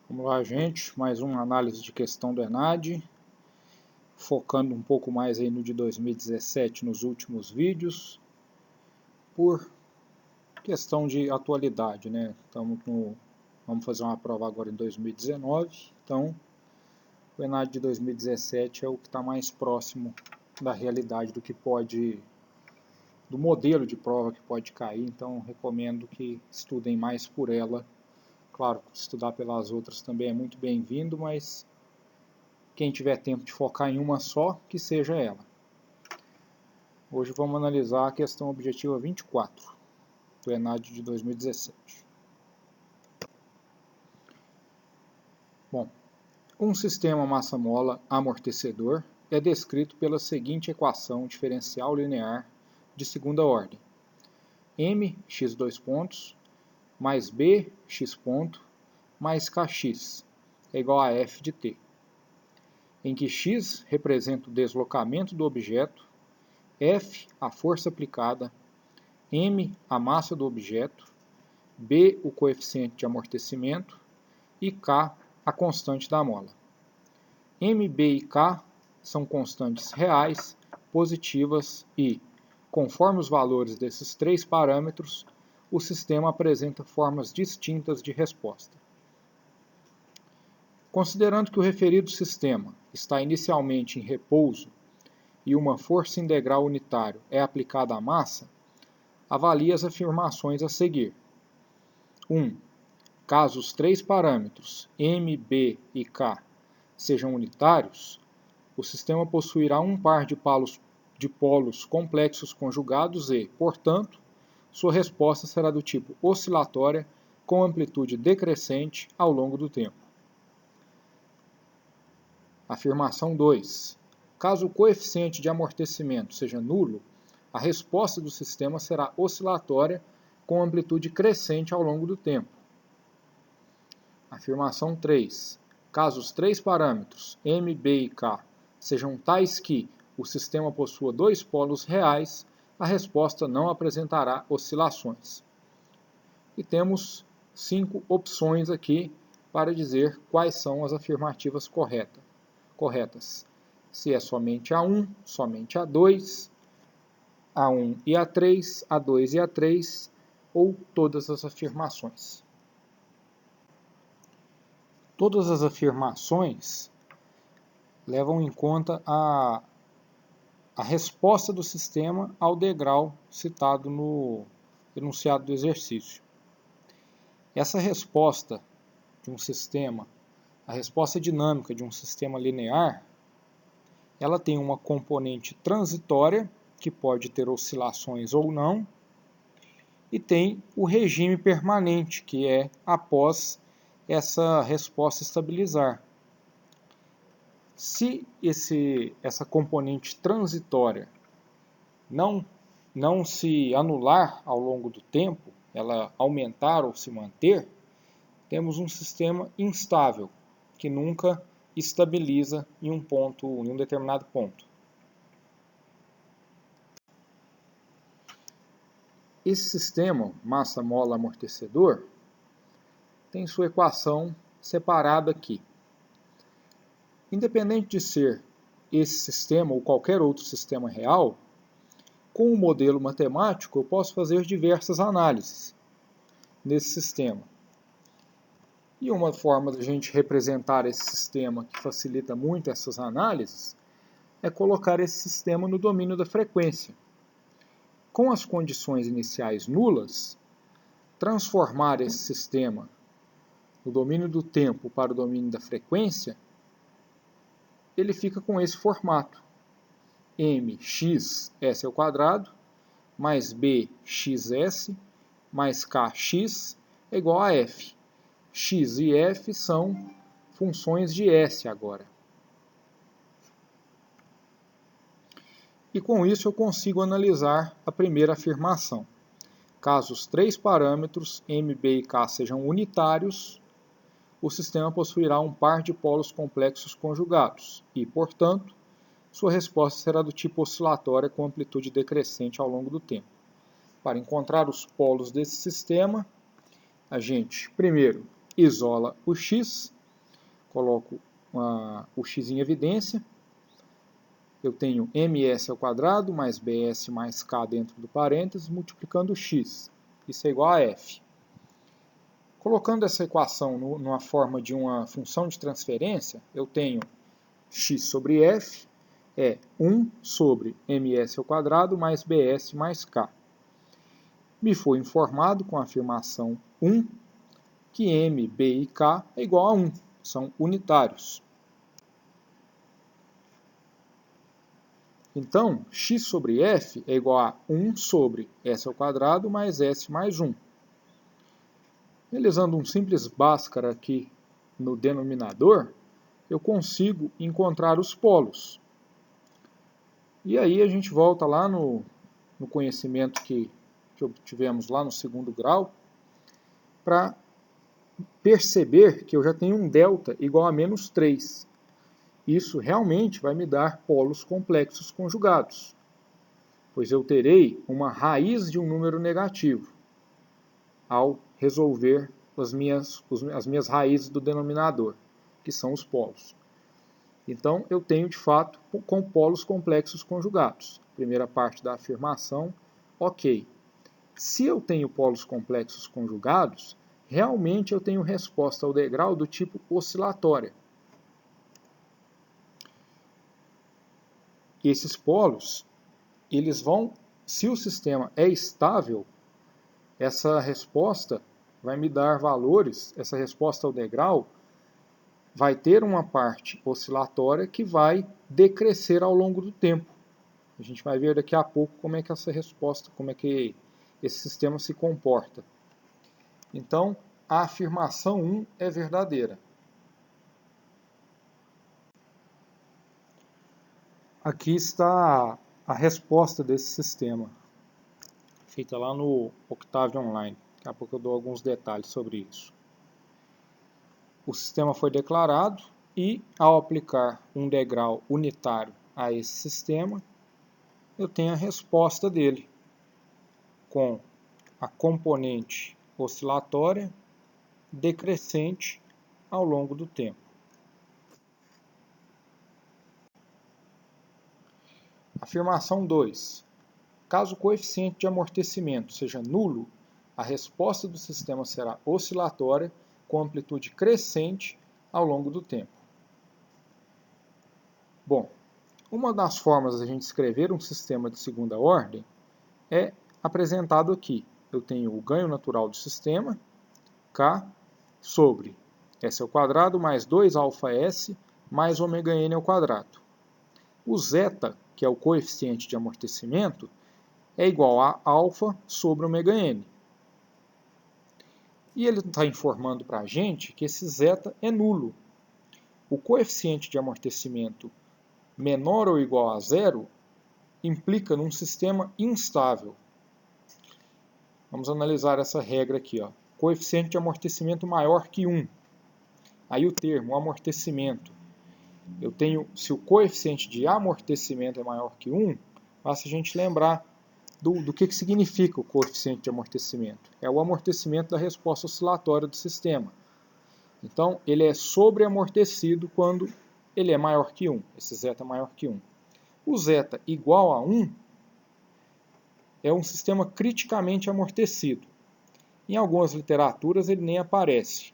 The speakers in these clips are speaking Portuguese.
Vamos lá, gente, mais uma análise de questão do ENAD, focando um pouco mais aí no de 2017 nos últimos vídeos, por questão de atualidade, né? Vamos fazer uma prova agora em 2019, então o ENAD de 2017 é o que está mais próximo da realidade do modelo de prova que pode cair, então recomendo que estudem mais por ela. Claro, estudar pelas outras também é muito bem-vindo, mas quem tiver tempo de focar em uma só, que seja ela. Hoje vamos analisar a questão objetiva 24, do ENAD de 2017. Bom, um sistema massa-mola amortecedor é descrito pela seguinte equação diferencial linear de segunda ordem. M, x dois pontos, mais B, x ponto, mais Kx é igual a F de t, em que x representa o deslocamento do objeto, F a força aplicada, M a massa do objeto, B o coeficiente de amortecimento e K a constante da mola. M, B e K são constantes reais, positivas e, conforme os valores desses três parâmetros, o sistema apresenta formas distintas de resposta. Considerando que o referido sistema está inicialmente em repouso e uma força integral unitária é aplicada à massa, avalie as afirmações a seguir. 1. Caso os três parâmetros M, B e K sejam unitários, o sistema possuirá um par de polos complexos conjugados e, portanto, sua resposta será do tipo oscilatória com amplitude decrescente ao longo do tempo. Afirmação 2. Caso o coeficiente de amortecimento seja nulo, a resposta do sistema será oscilatória com amplitude crescente ao longo do tempo. Afirmação 3. Caso os três parâmetros M, B e K sejam tais que o sistema possua dois polos reais, a resposta não apresentará oscilações. E temos 5 opções aqui para dizer quais são as afirmativas corretas. Se é somente A1, somente A2, A1 e A3, A2 e A3, ou todas as afirmações. Todas as afirmações levam em conta a resposta do sistema ao degrau citado no enunciado do exercício. Essa resposta de um sistema, a resposta dinâmica de um sistema linear, ela tem uma componente transitória, que pode ter oscilações ou não, e tem o regime permanente, que é após essa resposta estabilizar. Se essa componente transitória não se anular ao longo do tempo, ela aumentar ou se manter, temos um sistema instável, que nunca estabiliza em um determinado ponto. Esse sistema, massa-mola-amortecedor, tem sua equação separada aqui. Independente de ser esse sistema ou qualquer outro sistema real, com o modelo matemático eu posso fazer diversas análises nesse sistema. E uma forma de a gente representar esse sistema que facilita muito essas análises é colocar esse sistema no domínio da frequência. Com as condições iniciais nulas, transformar esse sistema do domínio do tempo para o domínio da frequência, ele fica com esse formato. mx, s ao quadrado, mais bxs, mais kx é igual a f. X e f são funções de s agora. E com isso eu consigo analisar a primeira afirmação. Caso os três parâmetros M, B e K sejam unitários, o sistema possuirá um par de polos complexos conjugados e, portanto, sua resposta será do tipo oscilatória com amplitude decrescente ao longo do tempo. Para encontrar os polos desse sistema, a gente primeiro isola o x coloco o x em evidência. Eu tenho ms ao quadrado mais bs mais k dentro do parênteses, multiplicando o x. Isso é igual a f. Colocando essa equação numa forma de uma função de transferência, eu tenho x sobre f é 1 sobre ms ao quadrado mais bs mais k. Me foi informado com a afirmação 1 que m, b e k é igual a 1, são unitários. Então, x sobre f é igual a 1 sobre s ao quadrado mais s mais 1. Realizando um simples Bhaskara aqui no denominador, eu consigo encontrar os polos. E aí a gente volta lá no conhecimento que obtivemos lá no segundo grau, para perceber que eu já tenho um delta igual a menos 3. Isso realmente vai me dar polos complexos conjugados, pois eu terei uma raiz de um número negativo ao resolver as minhas raízes do denominador, que são os polos. Então, eu tenho, de fato, com polos complexos conjugados. Primeira parte da afirmação, ok. Se eu tenho polos complexos conjugados, realmente eu tenho resposta ao degrau do tipo oscilatória. Esses polos, eles vão, se o sistema é estável, essa resposta vai me dar valores, essa resposta ao degrau vai ter uma parte oscilatória que vai decrescer ao longo do tempo. A gente vai ver daqui a pouco como é que essa resposta, como é que esse sistema se comporta. Então, a afirmação 1 é verdadeira. Aqui está a resposta desse sistema, feita lá no Octavia Online. Daqui a pouco eu dou alguns detalhes sobre isso. O sistema foi declarado e, ao aplicar um degrau unitário a esse sistema, eu tenho a resposta dele, com a componente oscilatória decrescente ao longo do tempo. Afirmação 2. Caso o coeficiente de amortecimento seja nulo, a resposta do sistema será oscilatória com amplitude crescente ao longo do tempo. Bom, uma das formas de a gente escrever um sistema de segunda ordem é apresentado aqui. Eu tenho o ganho natural do sistema, K, sobre S ao quadrado mais 2αs mais ômega n ao quadrado. O zeta, que é o coeficiente de amortecimento, é igual a alfa sobre ômega n. E ele está informando para a gente que esse zeta é nulo. O coeficiente de amortecimento menor ou igual a zero implica num sistema instável. Vamos analisar essa regra aqui. Coeficiente de amortecimento maior que 1. Aí o termo amortecimento. Eu tenho, se o coeficiente de amortecimento é maior que 1, basta a gente lembrar do que significa o coeficiente de amortecimento. É o amortecimento da resposta oscilatória do sistema. Então, ele é sobreamortecido quando ele é maior que 1. Esse zeta é maior que 1. O zeta igual a 1 é um sistema criticamente amortecido. Em algumas literaturas ele nem aparece.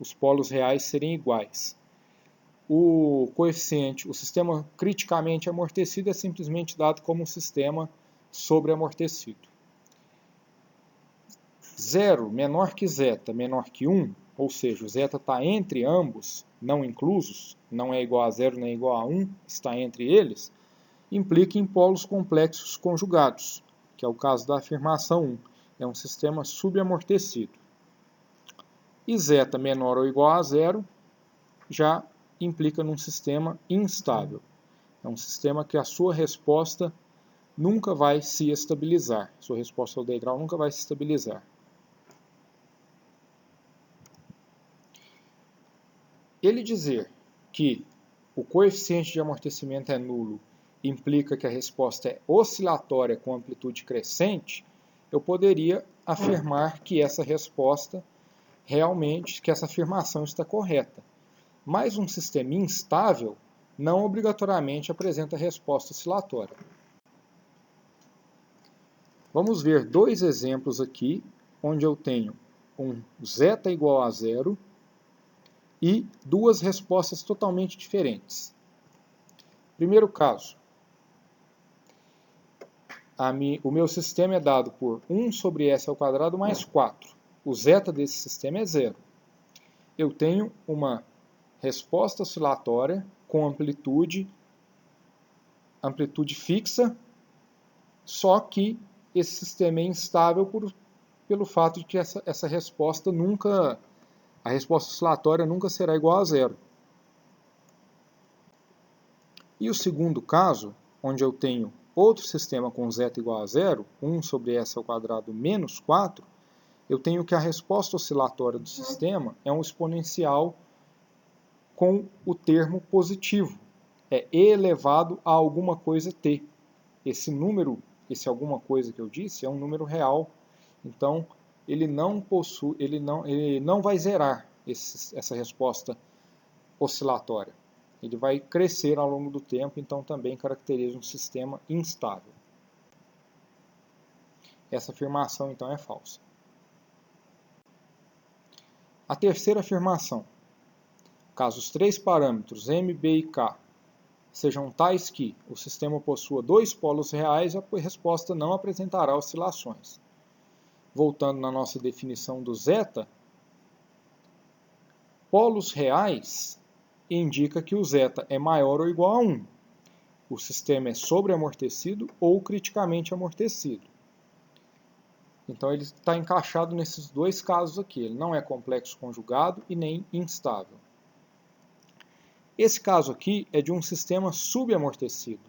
Os polos reais serem iguais. O coeficiente, o sistema criticamente amortecido é simplesmente dado como um sistema sobreamortecido. 0 menor que zeta menor que 1, ou seja, o zeta está entre ambos, não inclusos, não é igual a 0 nem igual a 1, está entre eles, implica em polos complexos conjugados, que é o caso da afirmação 1. É um sistema subamortecido. E zeta menor ou igual a 0 já implica num sistema instável. É um sistema que a sua resposta nunca vai se estabilizar. Sua resposta ao degrau nunca vai se estabilizar. Ele dizer que o coeficiente de amortecimento é nulo implica que a resposta é oscilatória com amplitude crescente, eu poderia afirmar que essa resposta realmente, que essa afirmação está correta. Mas um sistema instável não obrigatoriamente apresenta resposta oscilatória. Vamos ver dois exemplos aqui, onde eu tenho um zeta igual a zero e duas respostas totalmente diferentes. Primeiro caso, o meu sistema é dado por 1 sobre s ao quadrado mais 4. O zeta desse sistema é zero. Eu tenho uma resposta oscilatória com amplitude fixa, só que esse sistema é instável pelo fato de que essa resposta a resposta oscilatória nunca será igual a zero. E o segundo caso, onde eu tenho outro sistema com zeta igual a zero, 1 sobre s ao quadrado menos 4, eu tenho que a resposta oscilatória do sistema é um exponencial com o termo positivo. É e elevado a alguma coisa t. Esse número, esse alguma coisa que eu disse, é um número real. Então, ele não vai zerar essa resposta oscilatória. Ele vai crescer ao longo do tempo, então também caracteriza um sistema instável. Essa afirmação, então, é falsa. A terceira afirmação. Caso os três parâmetros m, b e k sejam tais que o sistema possua dois polos reais, a resposta não apresentará oscilações. Voltando na nossa definição do zeta, polos reais indica que o zeta é maior ou igual a 1. O sistema é sobreamortecido ou criticamente amortecido. Então ele está encaixado nesses dois casos aqui. Ele não é complexo conjugado e nem instável. Esse caso aqui é de um sistema subamortecido,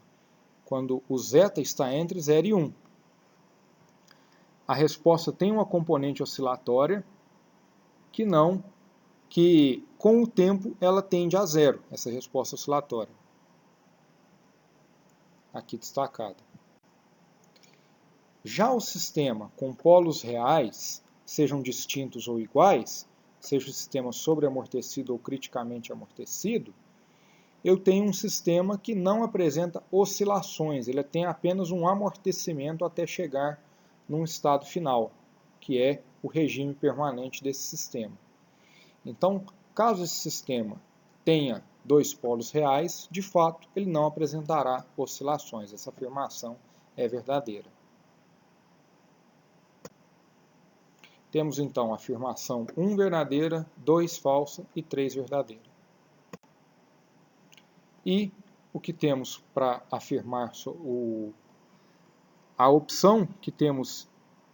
quando o zeta está entre 0 e 1. A resposta tem uma componente oscilatória que com o tempo ela tende a zero, essa resposta oscilatória. Aqui destacada. Já o sistema com polos reais, sejam distintos ou iguais, seja o sistema sobreamortecido ou criticamente amortecido, eu tenho um sistema que não apresenta oscilações, ele tem apenas um amortecimento até chegar num estado final, que é o regime permanente desse sistema. Então, caso esse sistema tenha dois polos reais, de fato, ele não apresentará oscilações. Essa afirmação é verdadeira. Temos então a afirmação 1 verdadeira, 2 falsa e 3 verdadeira. E o que temos para afirmar a opção que temos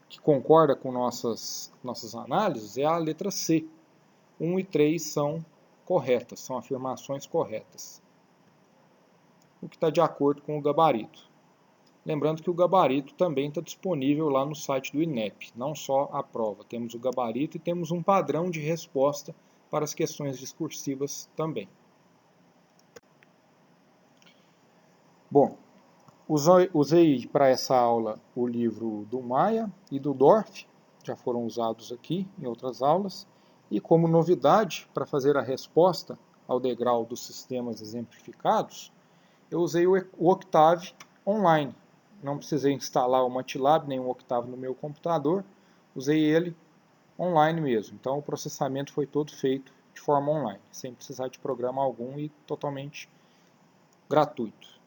que concorda com nossas análises é a letra C. 1 e 3 são corretas, são afirmações corretas. O que está de acordo com o gabarito. Lembrando que o gabarito também está disponível lá no site do INEP, não só a prova. Temos o gabarito e temos um padrão de resposta para as questões discursivas também. Bom, usei para essa aula o livro do Maia e do Dorff, já foram usados aqui em outras aulas, e como novidade, para fazer a resposta ao degrau dos sistemas exemplificados, eu usei o Octave online. Não precisei instalar o MATLAB nem o Octave no meu computador, usei ele online mesmo. Então o processamento foi todo feito de forma online, sem precisar de programa algum e totalmente gratuito.